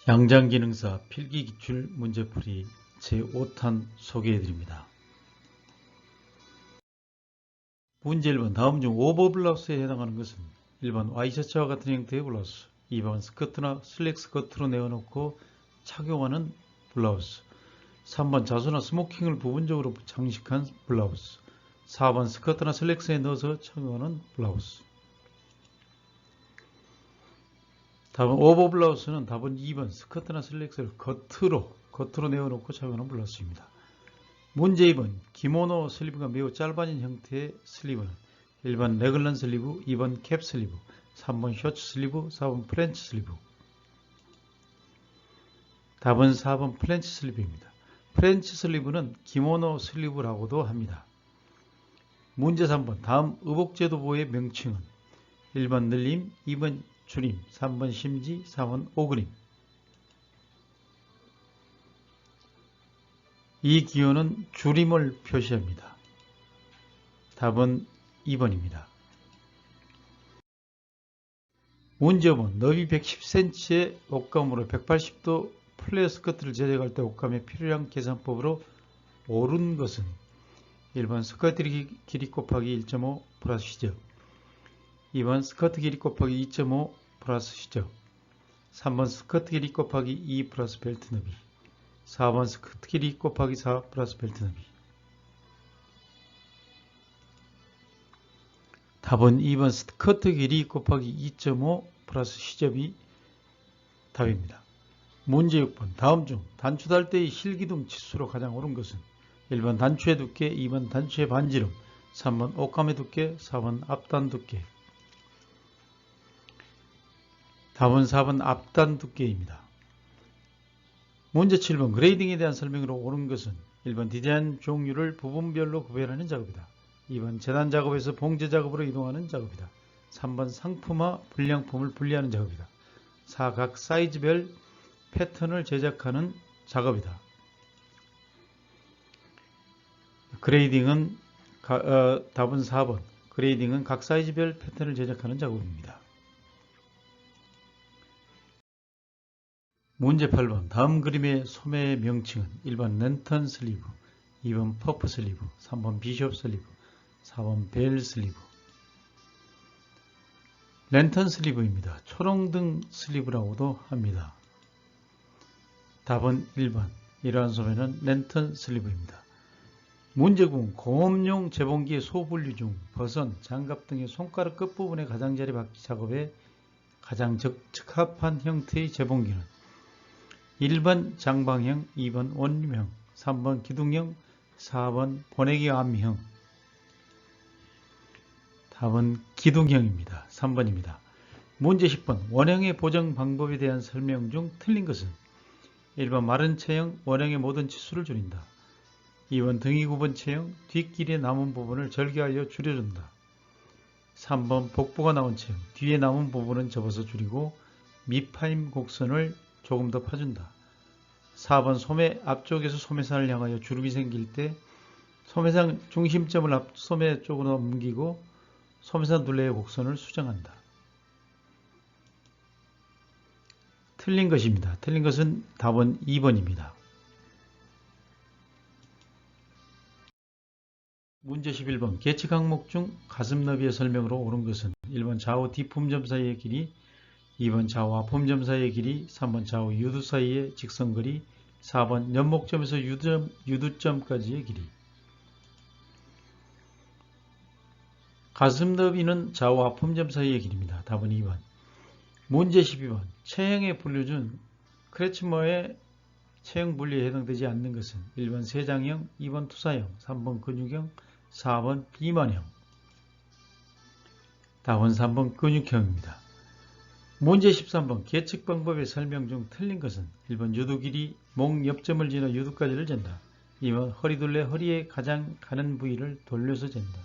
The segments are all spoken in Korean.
양장기능사 필기기출 문제풀이 제5탄 소개해드립니다. 문제 1번 다음 중 오버블라우스에 해당하는 것은 1번 와이셔츠와 같은 형태의 블라우스, 2번 스커트나 슬랙스 겉으로 내어놓고 착용하는 블라우스, 3번 자수나 스모킹을 부분적으로 장식한 블라우스, 4번 스커트나 슬랙스에 넣어서 착용하는 블라우스. 답은 오버블라우스는 답은 2번 스커트나 슬랙스를 겉으로 내어놓고 착용하는 블라우스입니다. 문제 2번 기모노 슬리브가 매우 짧아진 형태의 슬리브는 1번 레글런 슬리브, 2번 캡 슬리브, 3번 셔츠 슬리브, 4번 프렌치 슬리브. 답은 4번 프렌치 슬리브입니다. 프렌치 슬리브는 기모노 슬리브라고도 합니다. 문제 3번 다음 의복제도보의 명칭은 1번 늘림, 2번 줄임, 3번 심지, 4번 오그림. 이 기호는 줄임을 표시합니다. 답은 2번입니다. 문제 5번 너비 110cm의 옷감으로 180도 플레어 스커트를 제작할 때 옷감의 필요량 계산법으로 옳은 것은 1번 스커트 길이 곱하기 1.5 플러스 시접, 2번 스커트 길이 곱하기 2.5 플러스 시접, 3번 스커트 길이 곱하기 2 플러스 벨트 너비, 4번 스커트 길이 곱하기 4 플러스 벨트 너비. 답은 2번 스커트 길이 곱하기 2.5 플러스 시접이 답입니다. 문제 6번 다음 중 단추달 때의 실기둥 치수로 가장 옳은 것은 1번 단추의 두께, 2번 단추의 반지름, 3번 옷감의 두께, 4번 앞단 두께. 답은 4번 앞단 두께입니다. 문제 7번 그레이딩에 대한 설명으로 옳은 것은 1번 디자인 종류를 부분별로 구별하는 작업이다. 2번 재단 작업에서 봉제 작업으로 이동하는 작업이다. 3번 상품화 불량품을 분리하는 작업이다. 4. 각 사이즈별 패턴을 제작하는 작업이다. 그레이딩은 답은 4번 그레이딩은 각 사이즈별 패턴을 제작하는 작업입니다. 문제 8번 다음 그림의 소매의 명칭은 1번 랜턴 슬리브, 2번 퍼프 슬리브, 3번 비숍 슬리브, 4번 벨 슬리브. 랜턴 슬리브입니다. 초롱등 슬리브라고도 합니다. 답은 1번 이러한 소매는 랜턴 슬리브입니다. 문제 9 공업용 재봉기의 소분류 중 버선, 장갑 등의 손가락 끝부분의 가장자리 받기 작업에 가장 적합한 형태의 재봉기는 1번 장방형, 2번 원룸형, 3번 기둥형, 4번 보내기 암형. 답은 기둥형입니다. 3번입니다. 문제 10번 원형의 보정 방법에 대한 설명 중 틀린 것은 1번 마른 체형, 원형의 모든 치수를 줄인다. 2번 등이 굽은 체형, 뒷길에 남은 부분을 절개하여 줄여준다. 3번 복부가 나온 체형, 뒤에 남은 부분은 접어서 줄이고 밑파임 곡선을 조금 더 파준다. 4번 소매 앞쪽에서 소매산을 향하여 주름이 생길 때 소매산 중심점을 소매 쪽으로 옮기고 소매산 둘레의 곡선을 수정한다. 틀린 것입니다. 틀린 것은 답은 2번입니다. 문제 11번 계측 항목 중 가슴 너비의 설명으로 옳은 것은 1번 좌우 뒷품점 사이의 길이, 2번 좌우 앞품점 사이의 길이, 3번 좌우 유두 사이의 직선거리, 4번 연목점에서 유두점까지의 길이. 가슴 너비는 좌우 앞품점 사이의 길입니다. 답은 2번. 문제 12번 체형의 분류 중 크레츠머의 체형 분류에 해당되지 않는 것은 1번 세장형, 2번 투사형, 3번 근육형, 4번 비만형. 답은 3번 근육형입니다. 문제 13번 계측 방법의 설명 중 틀린 것은 1번 유두 길이 목 옆점을 지나 유두까지를 잰다. 2번 허리둘레 허리에 가장 가는 부위를 돌려서 잰다.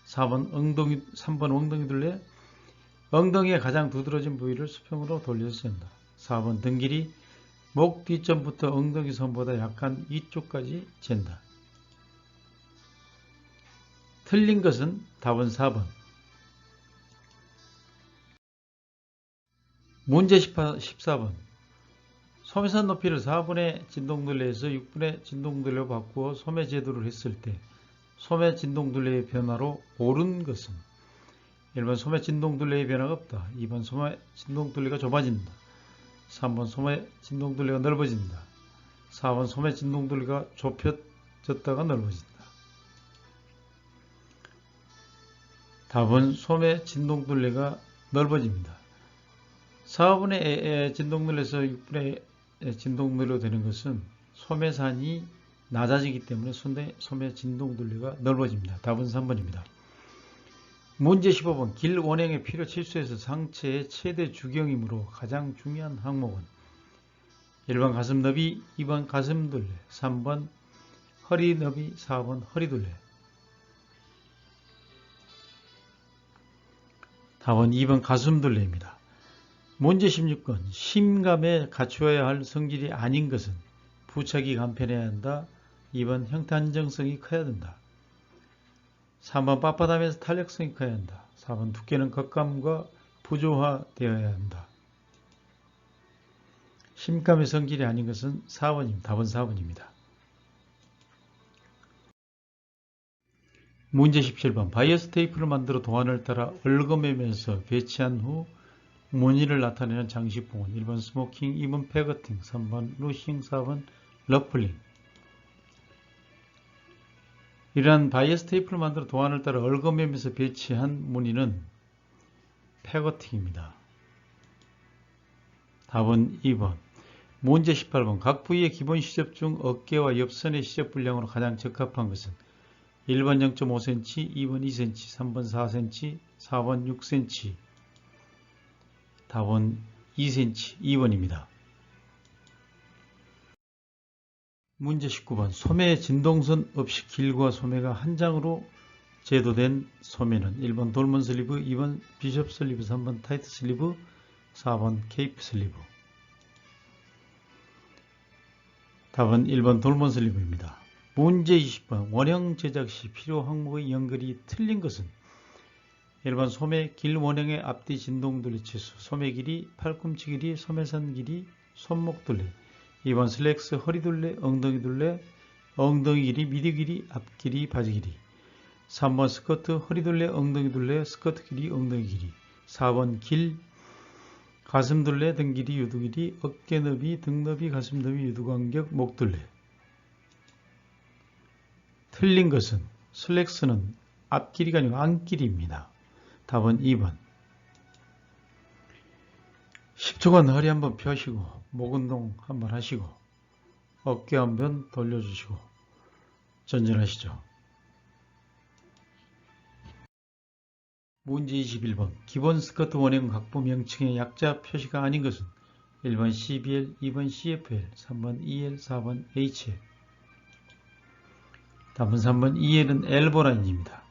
3번 엉덩이 둘레 엉덩이에 가장 두드러진 부위를 수평으로 돌려서 잰다. 4번 등 길이 목 뒤점부터 엉덩이 선보다 약간 위쪽까지 잰다. 틀린 것은 답은 4번. 문제 14번 소매산 높이를 4분의 진동둘레에서 6분의 진동둘레로 바꾸어 소매 제도를 했을 때 소매 진동둘레의 변화로 오른 것은 1번 소매 진동둘레의 변화가 없다. 2번 소매 진동둘레가 좁아진다. 3번 소매 진동둘레가 넓어진다. 4번 소매 진동둘레가 좁혀졌다가 넓어진다. 답은 소매 진동둘레가 넓어집니다. 4분의 진동둘레에서 6분의 진동둘레로 되는 것은 소매산이 낮아지기 때문에 소매 진동둘레가 넓어집니다. 답은 3번입니다. 문제 15번 길 원형의 필요 치수에서 상체의 최대 주경이므로 가장 중요한 항목은 1번 가슴 너비, 2번 가슴 둘레, 3번 허리 너비, 4번 허리 둘레. 답은 2번 가슴 둘레입니다. 문제 16번 심감에 갖추어야 할 성질이 아닌 것은 부착이 간편해야 한다. 2번 형태 안정성이 커야 된다. 3번 빳빳하면서 탄력성이 커야 한다. 4번 두께는 겉감과 부조화되어야 한다. 심감의 성질이 아닌 것은 4번입니다. 답은 4번입니다. 문제 17번 바이어스 테이프를 만들어 도안을 따라 얽어매면서 배치한 후 무늬를 나타내는 장식봉은 1번 스모킹, 2번 패거팅, 3번 루싱, 4번 러플링. 이러한 바이어스 테이프를 만들어 도안을 따라 얽어매면서 배치한 무늬는 패거팅입니다. 답은 2번. 문제 18번 각 부위의 기본 시접 중 어깨와 옆선의 시접 분량으로 가장 적합한 것은 1번 0.5cm, 2번 2cm, 3번 4cm, 4번 6cm. 답은 2cm, 2번입니다. 문제 19번 소매 진동선 없이 길과 소매가 한 장으로 제도된 소매는 1번 돌몬 슬리브, 2번 비숍 슬리브, 3번 타이트 슬리브, 4번 케이프 슬리브. 답은 1번 돌몬 슬리브입니다. 문제 20번 원형 제작 시 필요 항목의 연결이 틀린 것은 1번 소매 길 원형의 앞뒤 진동둘레 치수, 소매 길이, 팔꿈치 길이, 소매선 길이, 손목 둘레. 2번 슬랙스 허리 둘레, 엉덩이 둘레, 엉덩이 길이, 미디 길이, 앞 길이, 바지 길이. 3번 스커트 허리 둘레, 엉덩이 둘레, 스커트 길이, 엉덩이 길이. 4번 길, 가슴 둘레, 등 길이, 유두 길이, 어깨 너비, 등 너비, 가슴 너비, 유두 간격, 목 둘레. 틀린 것은 슬랙스는 앞 길이가 아니고 안 길이입니다. 답은 2번. 10초간 허리 한번 펴시고 목 운동 한번 하시고 어깨 한번 돌려주시고 전진하시죠. 문제 21번 기본 스커트 원형 각부 명칭의 약자 표시가 아닌 것은 1번 CBL, 2번 CFL, 3번 EL, 4번 HL. 답은 3번 EL은 엘보라인입니다.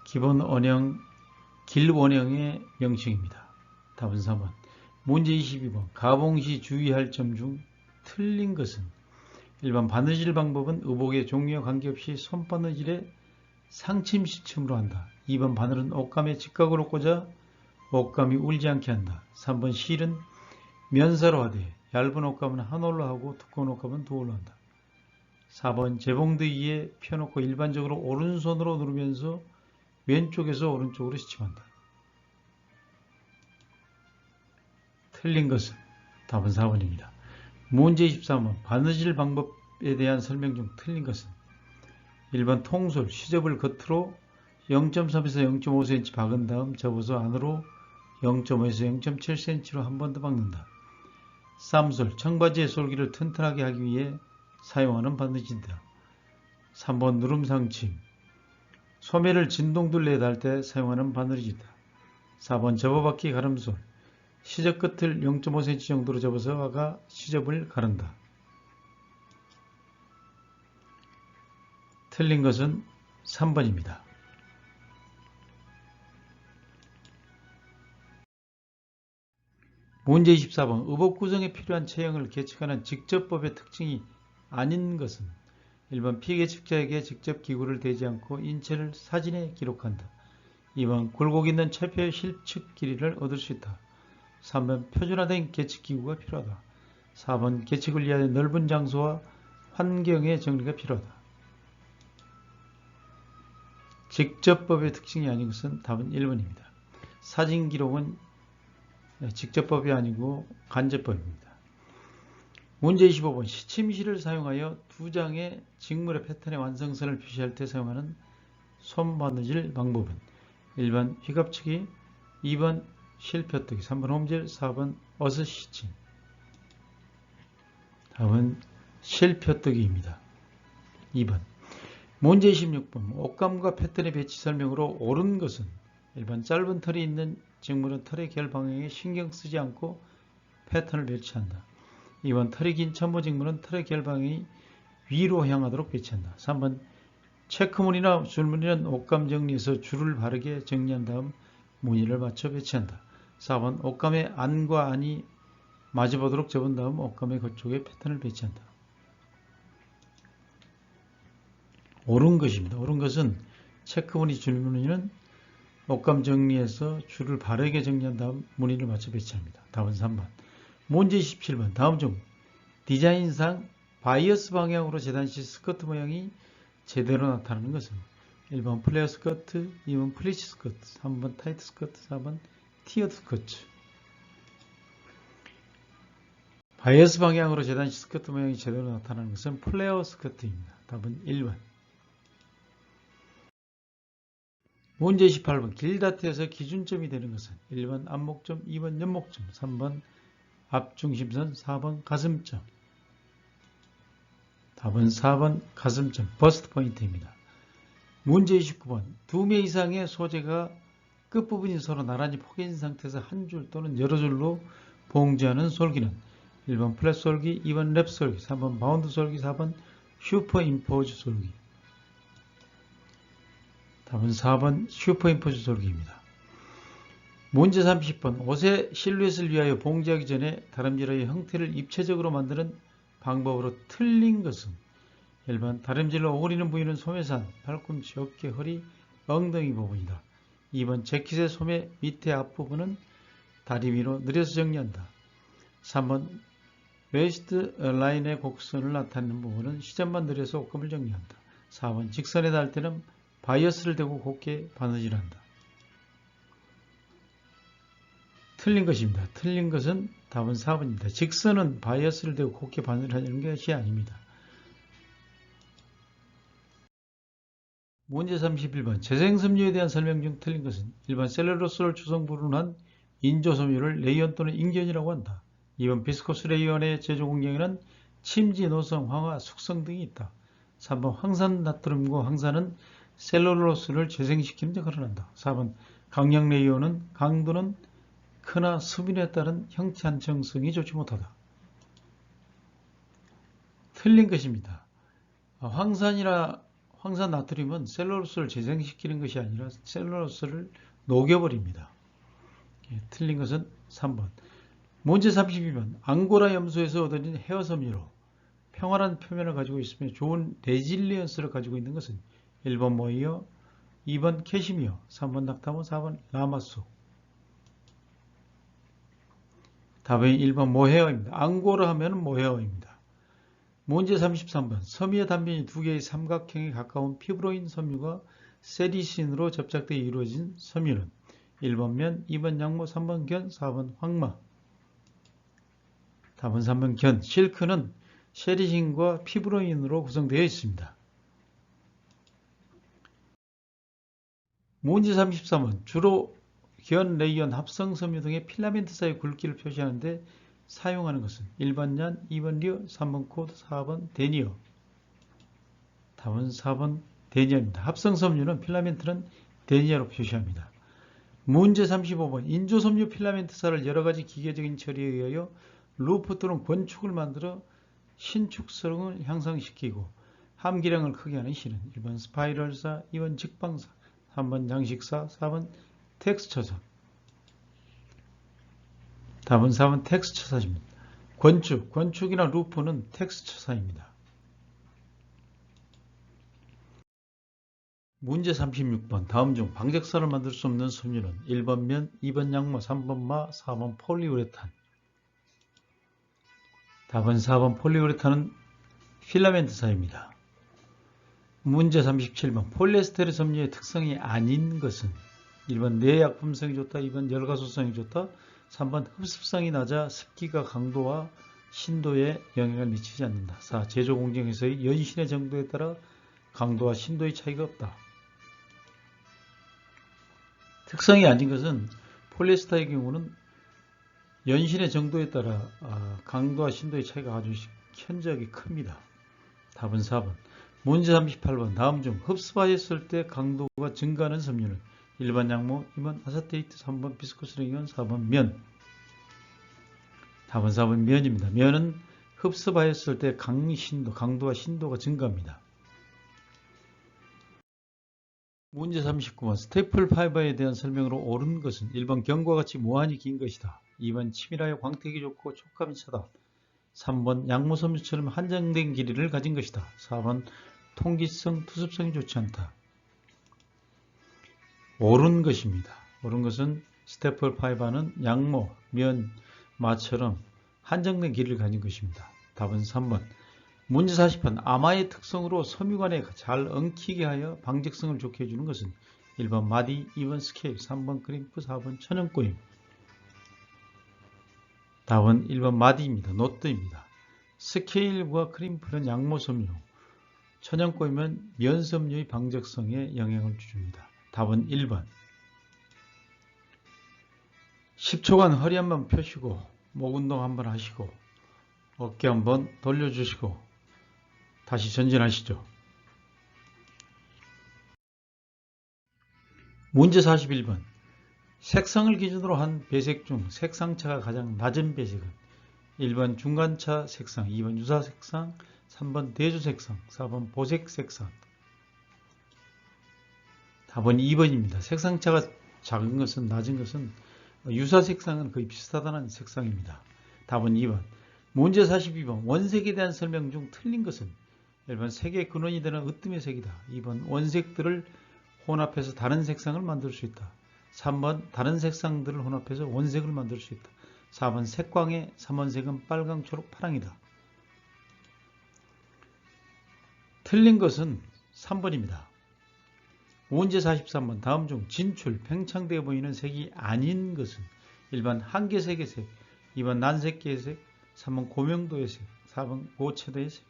기본 원형, 길 원형의 명칭입니다. 답은 3번. 문제 22번 가봉시 주의할 점 중 틀린 것은 1번 바느질 방법은 의복의 종류와 관계없이 손바느질에 상침시침으로 한다. 2번 바늘은 옷감에 직각으로 꽂아 옷감이 울지 않게 한다. 3번 실은 면사로 하되 얇은 옷감은 한 올로 하고 두꺼운 옷감은 두 올로 한다. 4번 재봉드 위에 펴놓고 일반적으로 오른손으로 누르면서 왼쪽에서 오른쪽으로 시침한다. 틀린 것은 답은 4번입니다. 문제 23번 바느질 방법에 대한 설명 중 틀린 것은 1번 통솔 시접을 겉으로 0.3에서 0.5cm 박은 다음 접어서 안으로 0.5에서 0.7cm로 한 번 더 박는다. 쌈솔 청바지의 솔기를 튼튼하게 하기 위해 사용하는 바느질이다. 3번 누름상침 소매를 진동둘레에 달 때 사용하는 바느질이다. 4번 접어박기 가름솔 시접 끝을 0.5cm 정도로 접어서 아가 시접을 가른다. 틀린 것은 3번입니다. 문제 24번 의복 구성에 필요한 체형을 계측하는 직접법의 특징이 아닌 것은 1번 피계측자에게 직접 기구를 대지 않고 인체를 사진에 기록한다. 2번 굴곡 있는 체표 실측 길이를 얻을 수 있다. 3번 표준화된 계측 기구가 필요하다. 4번 계측을 위하여 넓은 장소와 환경의 정리가 필요하다. 직접법의 특징이 아닌 것은 답은 1번입니다. 사진 기록은 직접법이 아니고 간접법입니다. 문제 25번 시침실을 사용하여 두 장의 직물의 패턴의 완성선을 표시할 때 사용하는 손바느질 방법은 1번 휘갑치기, 2번 실펴뜨기, 3번 홈질, 4번 어스시침. 답은 실펴뜨기입니다. 2번. 문제 26번 옷감과 패턴의 배치 설명으로 옳은 것은 1번 짧은 털이 있는 직물은 털의 결 방향에 신경 쓰지 않고 패턴을 배치한다. 2번 털이 긴 첨부 직물은 털의 결 방향이 위로 향하도록 배치한다. 3번 체크무늬나 줄무늬는 옷감 정리에서 줄을 바르게 정리한 다음 무늬를 맞춰 배치한다. 4번 옷감의 안과 안이 마주보도록 접은 다음 옷감의 겉쪽에 패턴을 배치한다. 옳은 것입니다. 옳은 것은 체크무늬, 줄무늬는 옷감 정리해서 줄을 바르게 정리한 다음 무늬를 맞춰 배치합니다. 답은 3번. 문제 27번 다음 중 디자인상 바이어스 방향으로 재단 시 스커트 모양이 제대로 나타나는 것은 1번 플레어 스커트, 2번 플리츠 스커트, 3번 타이트 스커트, 4번 티어드 스커트. 바이어스 방향으로 재단 시 스커트 모양이 제대로 나타나는 것은 플레어 스커트입니다. 답은 1번. 문제 18번 길다트에서 기준점이 되는 것은 1번 앞목점, 2번 옆목점, 3번 앞중심선, 4번 가슴점. 답은 4번 가슴점, 버스트 포인트입니다. 문제 29번 두 매 이상의 소재가 끝부분이 서로 나란히 포개진 상태에서 한 줄 또는 여러 줄로 봉제하는 솔기는 1번 플랫 솔기, 2번 랩 솔기, 3번 바운드 솔기, 4번 슈퍼임포즈 솔기. 답은 4번 슈퍼임포즈 솔기입니다. 문제 30번 옷의 실루엣을 위하여 봉제하기 전에 다림질의 형태를 입체적으로 만드는 방법으로 틀린 것은 1번 다림질로 오그리는 부위는 소매산, 팔꿈치, 어깨, 허리, 엉덩이 부분이다. 2번 재킷의 소매 밑에 앞부분은 다리 위로 느려서 정리한다. 3번 웨이스트 라인의 곡선을 나타내는 부분은 시접만 느려서 옷감을 정리한다. 4번 직선에 닿을 때는 바이어스를 대고 곱게 바느질한다. 틀린 것입니다. 틀린 것은 답은 4번입니다. 직선은 바이어스를 대고 곱게 바느질하는 것이 아닙니다. 문제 31번 재생섬유에 대한 설명 중 틀린 것은 1번 셀룰로스를 주성분으로 한 인조섬유를 레이온 또는 인견이라고 한다. 2번 비스코스 레이온의 제조 공정에는 침지, 노성, 황화, 숙성 등이 있다. 3번 황산 나트륨과 황산은 셀룰로스를 재생시키는 역할을 한다. 4번 강력 레이온은 강도는 크나 수분에 따른 형체 안정성이 좋지 못하다. 틀린 것입니다. 황산 나트륨은 셀룰로스를 재생시키는 것이 아니라 셀룰로스를 녹여버립니다. 틀린 것은 3번. 문제 32번 앙고라 염소에서 얻어진 헤어 섬유로 평활한 표면을 가지고 있으며 좋은 레질리언스를 가지고 있는 것은 1번 모이어, 2번 캐시미어, 3번 낙타모, 4번 라마수. 답은 1번 모헤어입니다. 앙고라 하면 모헤어입니다. 문제 33번 섬유의 단면이 두 개의 삼각형에 가까운 피브로인 섬유가 세리신으로 접착되어 이루어진 섬유는 1번 면, 2번 양모, 3번 견, 4번 황마. 답은 3번 견. 실크는 세리신과 피브로인으로 구성되어 있습니다. 문제 33번 주로 견, 레이온, 합성 섬유 등의 필라멘트 사이 굵기를 표시하는 데 사용하는 것은 1번 얀, 2번 리어, 3번 코드, 4번 데니어. 답은 4번 데니어입니다. 합성 섬유는 필라멘트는 데니어로 표시합니다. 문제 35번 인조섬유 필라멘트사를 여러가지 기계적인 처리에 의하여 루프 또는 권축을 만들어 신축성을 향상시키고 함기량을 크게 하는 실은 1번 스파이럴사, 2번 직방사, 3번 장식사, 4번 텍스처사. 답은 4번 텍스처사입니다. 권축이나 루프는 텍스처사입니다. 문제 36번 다음 중 방적사를 만들 수 없는 섬유는 1번 면, 2번 양모, 3번 마, 4번 폴리우레탄. 답은 4번 폴리우레탄은 필라멘트사입니다. 문제 37번 폴리에스테르 섬유의 특성이 아닌 것은 1번 내약품성이 좋다, 2번 열가소성이 좋다, 3번 흡습성이 낮아 습기가 강도와 신도에 영향을 미치지 않는다. 4. 제조 공정에서의 연신의 정도에 따라 강도와 신도의 차이가 없다. 특성이 아닌 것은 폴리에스터의 경우는 연신의 정도에 따라 강도와 신도의 차이가 아주 현저하게 큽니다. 답은 4번. 문제 38번 다음 중 흡수하였을 때 강도가 증가하는 섬유는 1번 양모, 2번 아세테이트, 3번 비스코스랭이온, 4번 면. 답은 4번 면입니다. 면은 흡수하였을 때 강도와 신도가 증가합니다. 문제 39번 스테이플 파이버에 대한 설명으로 옳은 것은 1번 경과 같이 무한히 긴 것이다. 2번 치밀하여 광택이 좋고 촉감이 차다. 3번 양모섬유처럼 한정된 길이를 가진 것이다. 4번 통기성, 투습성이 좋지 않다. 옳은 것입니다. 옳은 것은 스테이플 파이버는 양모, 면, 마처럼 한정된 길이를 가진 것입니다. 답은 3번. 문제 40번 아마의 특성으로 섬유관에 잘 엉키게 하여 방적성을 좋게 해주는 것은 1번 마디, 2번 스케일, 3번 크림프, 4번 천연꼬임. 답은 1번 마디입니다. 노트입니다. 스케일과 크림프는 양모섬유, 천연꼬임은 면섬유의 방적성에 영향을 줍니다. 답은 1번. 10초간 허리 한번 펴시고 목 운동 한번 하시고 어깨 한번 돌려주시고 다시 전진하시죠. 문제 41번 색상을 기준으로 한 배색 중 색상차가 가장 낮은 배색은 1번 중간차 색상, 2번 유사 색상, 3번 대조 색상, 4번 보색 색상. 답은 2번입니다. 색상차가 작은 것은 낮은 것은 유사 색상은 거의 비슷하다는 색상입니다. 답은 2번. 문제 42번 원색에 대한 설명 중 틀린 것은 1번 색의 근원이 되는 으뜸의 색이다. 2번 원색들을 혼합해서 다른 색상을 만들 수 있다. 3번 다른 색상들을 혼합해서 원색을 만들 수 있다. 4번 색광의 3원색은 빨강, 초록, 파랑이다. 틀린 것은 3번입니다. 문제 43번 다음 중 진출, 팽창되어 보이는 색이 아닌 것은 1번 한계색의 색, 2번 난색계의 색, 3번 고명도의 색, 4번 고채도의 색.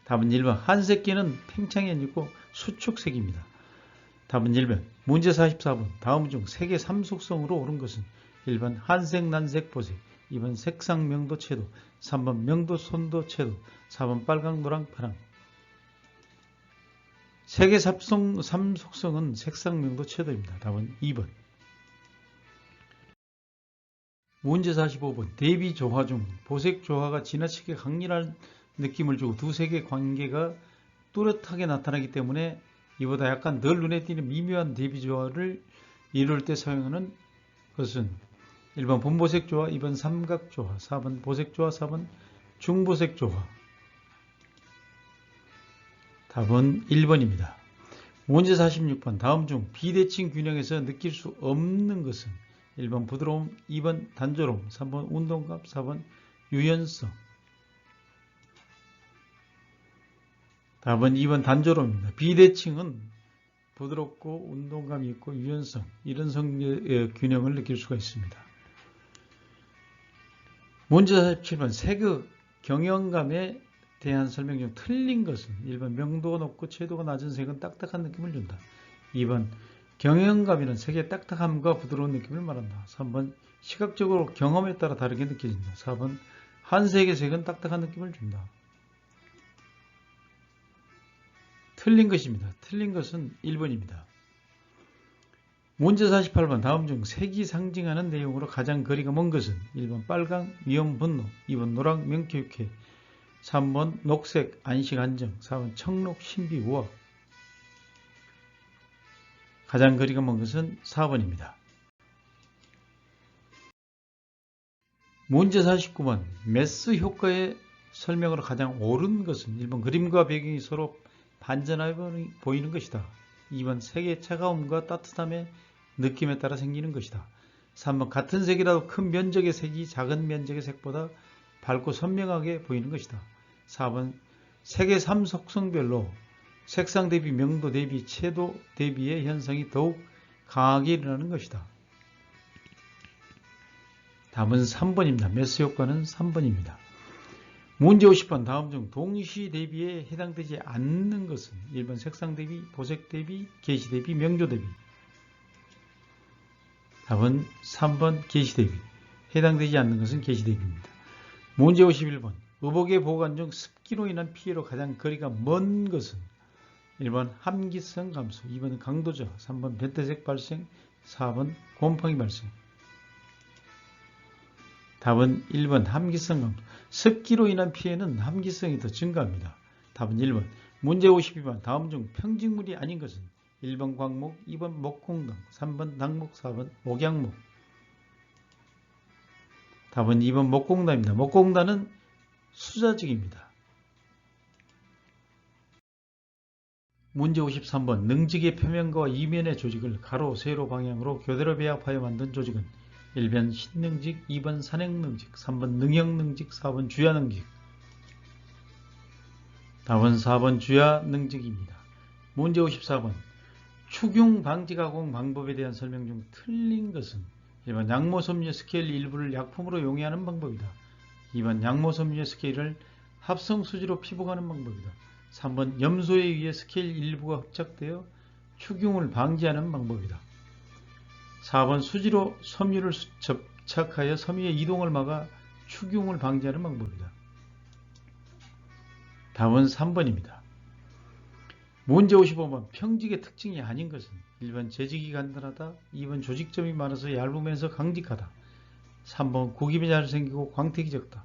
답은 1번 한색계는 팽창이 아니고 수축색입니다. 답은 1번. 문제 44번 다음 중 색의 3속성으로 옳은 것은 1번 한색, 난색, 보색, 2번 색상, 명도, 채도, 3번 명도, 손도, 채도, 4번 빨강, 노랑, 파랑. 색의 3속성은 색상, 명도, 채도입니다. 답은 2번. 문제 45번 대비 조화 중 보색 조화가 지나치게 강렬한 느낌을 주고 두 색의 관계가 뚜렷하게 나타나기 때문에 이보다 약간 덜 눈에 띄는 미묘한 대비 조화를 이룰 때 사용하는 것은 1번 분보색 조화, 2번 삼각 조화, 4번 보색 조화, 4번 중보색 조화. 답은 1번입니다. 문제 46번 다음 중 비대칭 균형에서 느낄 수 없는 것은 1번 부드러움, 2번 단조로움, 3번 운동감, 4번 유연성. 답은 2번 단조로움입니다. 비대칭은 부드럽고 운동감이 있고 유연성, 이런 성의 균형을 느낄 수가 있습니다. 문제 47번 색의 경영감에 대한 설명 중 틀린 것은 1번 명도가 높고 채도가 낮은 색은 딱딱한 느낌을 준다. 2번 경영감이란 색의 딱딱함과 부드러운 느낌을 말한다. 3번 시각적으로 경험에 따라 다르게 느껴진다. 4번 한색의 색은 딱딱한 느낌을 준다. 틀린 것입니다. 틀린 것은 1번입니다. 문제 48번 다음 중 색이 상징하는 내용으로 가장 거리가 먼 것은 1번 빨강, 위험, 분노, 2번 노랑, 명쾌, 유쾌, 3번 녹색, 안식, 안정, 4번 청록, 신비, 우아. 가장 거리가 먼 것은 4번입니다. 문제 49번 메스 효과의 설명으로 가장 옳은 것은 1번 그림과 배경이 서로 반전하여 보이는 것이다. 2번 색의 차가움과 따뜻함의 느낌에 따라 생기는 것이다. 3번 같은 색이라도 큰 면적의 색이 작은 면적의 색보다 밝고 선명하게 보이는 것이다. 4번 색의 3속성별로 색상 대비, 명도 대비, 채도 대비의 현상이 더욱 강하게 일어나는 것이다. 답은 3번입니다. 매스 효과는 3번입니다. 문제 50번 다음 중 동시 대비에 해당되지 않는 것은 1번 색상 대비, 도색 대비, 계시 대비, 명조 대비. 답은 3번 계시 대비. 해당되지 않는 것은 계시 대비입니다. 문제 51번 의복의 보관 중 습기로 인한 피해로 가장 거리가 먼 것은 1번 함기성 감소, 2번 강도저, 3번 변태색 발생, 4번 곰팡이 발생. 답은 1번 함기성 감소. 습기로 인한 피해는 함기성이 더 증가합니다. 답은 1번. 문제 52번 다음 중 평직물이 아닌 것은 1번 광목, 2번 목공당, 3번 당목, 4번 목양목. 답은 2번 목공단입니다. 목공단은 수자직입니다. 문제 53번 능직의 표면과 이면의 조직을 가로, 세로 방향으로 교대로 배합하여 만든 조직은 1번 신능직, 2번 산행능직, 3번 능형능직, 4번 주야능직. 답은 4번 주야능직입니다. 문제 54번 축용 방지 가공 방법에 대한 설명 중 틀린 것은 1번 양모섬유 스케일 일부를 약품으로 용해하는 방법이다. 2번 양모섬유 스케일을 합성수지로 피복하는 방법이다. 3번 염소에 의해 스케일 일부가 흡착되어 축용을 방지하는 방법이다. 4번 수지로 섬유를 접착하여 섬유의 이동을 막아 축용을 방지하는 방법이다. 답은 3번입니다. 문제 55번 평직의 특징이 아닌 것은 1번 재직이 간단하다, 2번 조직점이 많아서 얇으면서 강직하다, 3번 구김이 잘 생기고 광택이 적다,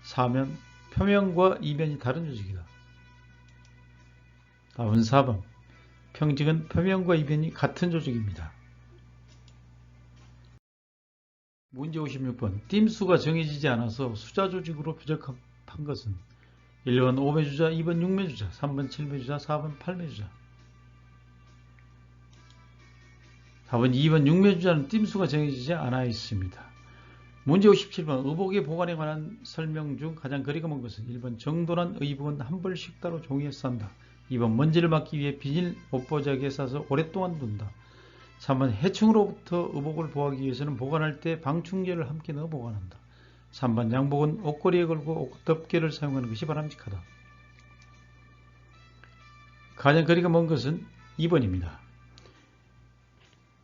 4번 표면과 이면이 다른 조직이다. 답은 4번. 평직은 표면과 이면이 같은 조직입니다. 문제 56번 띰수가 정해지지 않아서 수자 조직으로 부적합한 것은 1번 5매주자, 2번 6매주자, 3번 7매주자, 4번 8매주자. 답은 2번 6매주자는 띰수가 정해지지 않아 있습니다. 문제 57번 의복의 보관에 관한 설명 중 가장 거리가 먼 것은 1번 정돈한 의복은 한 벌씩 따로 종이에 싼다. 2번 먼지를 막기 위해 비닐 옷보자기에 싸서 오랫동안 둔다. 3번 해충으로부터 의복을 보호하기 위해서는 보관할 때 방충제를 함께 넣어 보관한다. 3번 양복은 옷걸이에 걸고 옷덮개를 사용하는 것이 바람직하다. 가장 거리가 먼 것은 2번입니다.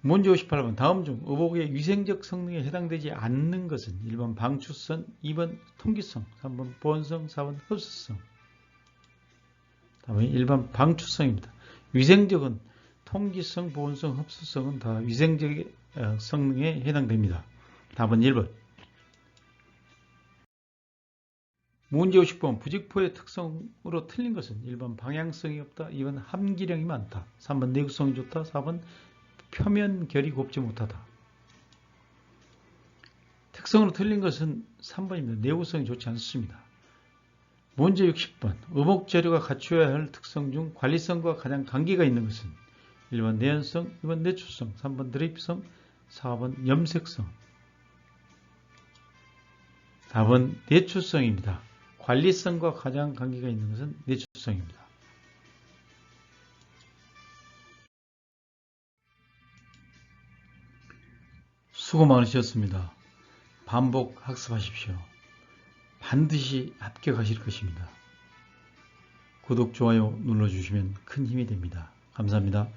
문제 58번 다음 중 의복의 위생적 성능에 해당되지 않는 것은 1번 방추성, 2번 통기성, 3번 보온성, 4번 흡수성. 답은 1번 방추성입니다. 위생적은 통기성, 보온성, 흡수성은 다 위생적 성능에 해당됩니다. 답은 1번. 문제 50번 부직포의 특성으로 틀린 것은 1번 방향성이 없다, 2번 함기량이 많다, 3번 내구성이 좋다, 4번 표면 결이 곱지 못하다. 특성으로 틀린 것은 3번입니다. 내구성이 좋지 않습니다. 문제 60번 의복 재료가 갖추어야 할 특성 중 관리성과 가장 관계가 있는 것은 1번 내연성, 2번 내추성, 3번 드레이프성, 4번 염색성. 답은 내추성입니다. 관리성과 가장 관계가 있는 것은 내추성입니다. 수고 많으셨습니다. 반복 학습하십시오. 반드시 합격하실 것입니다. 구독, 좋아요 눌러주시면 큰 힘이 됩니다. 감사합니다.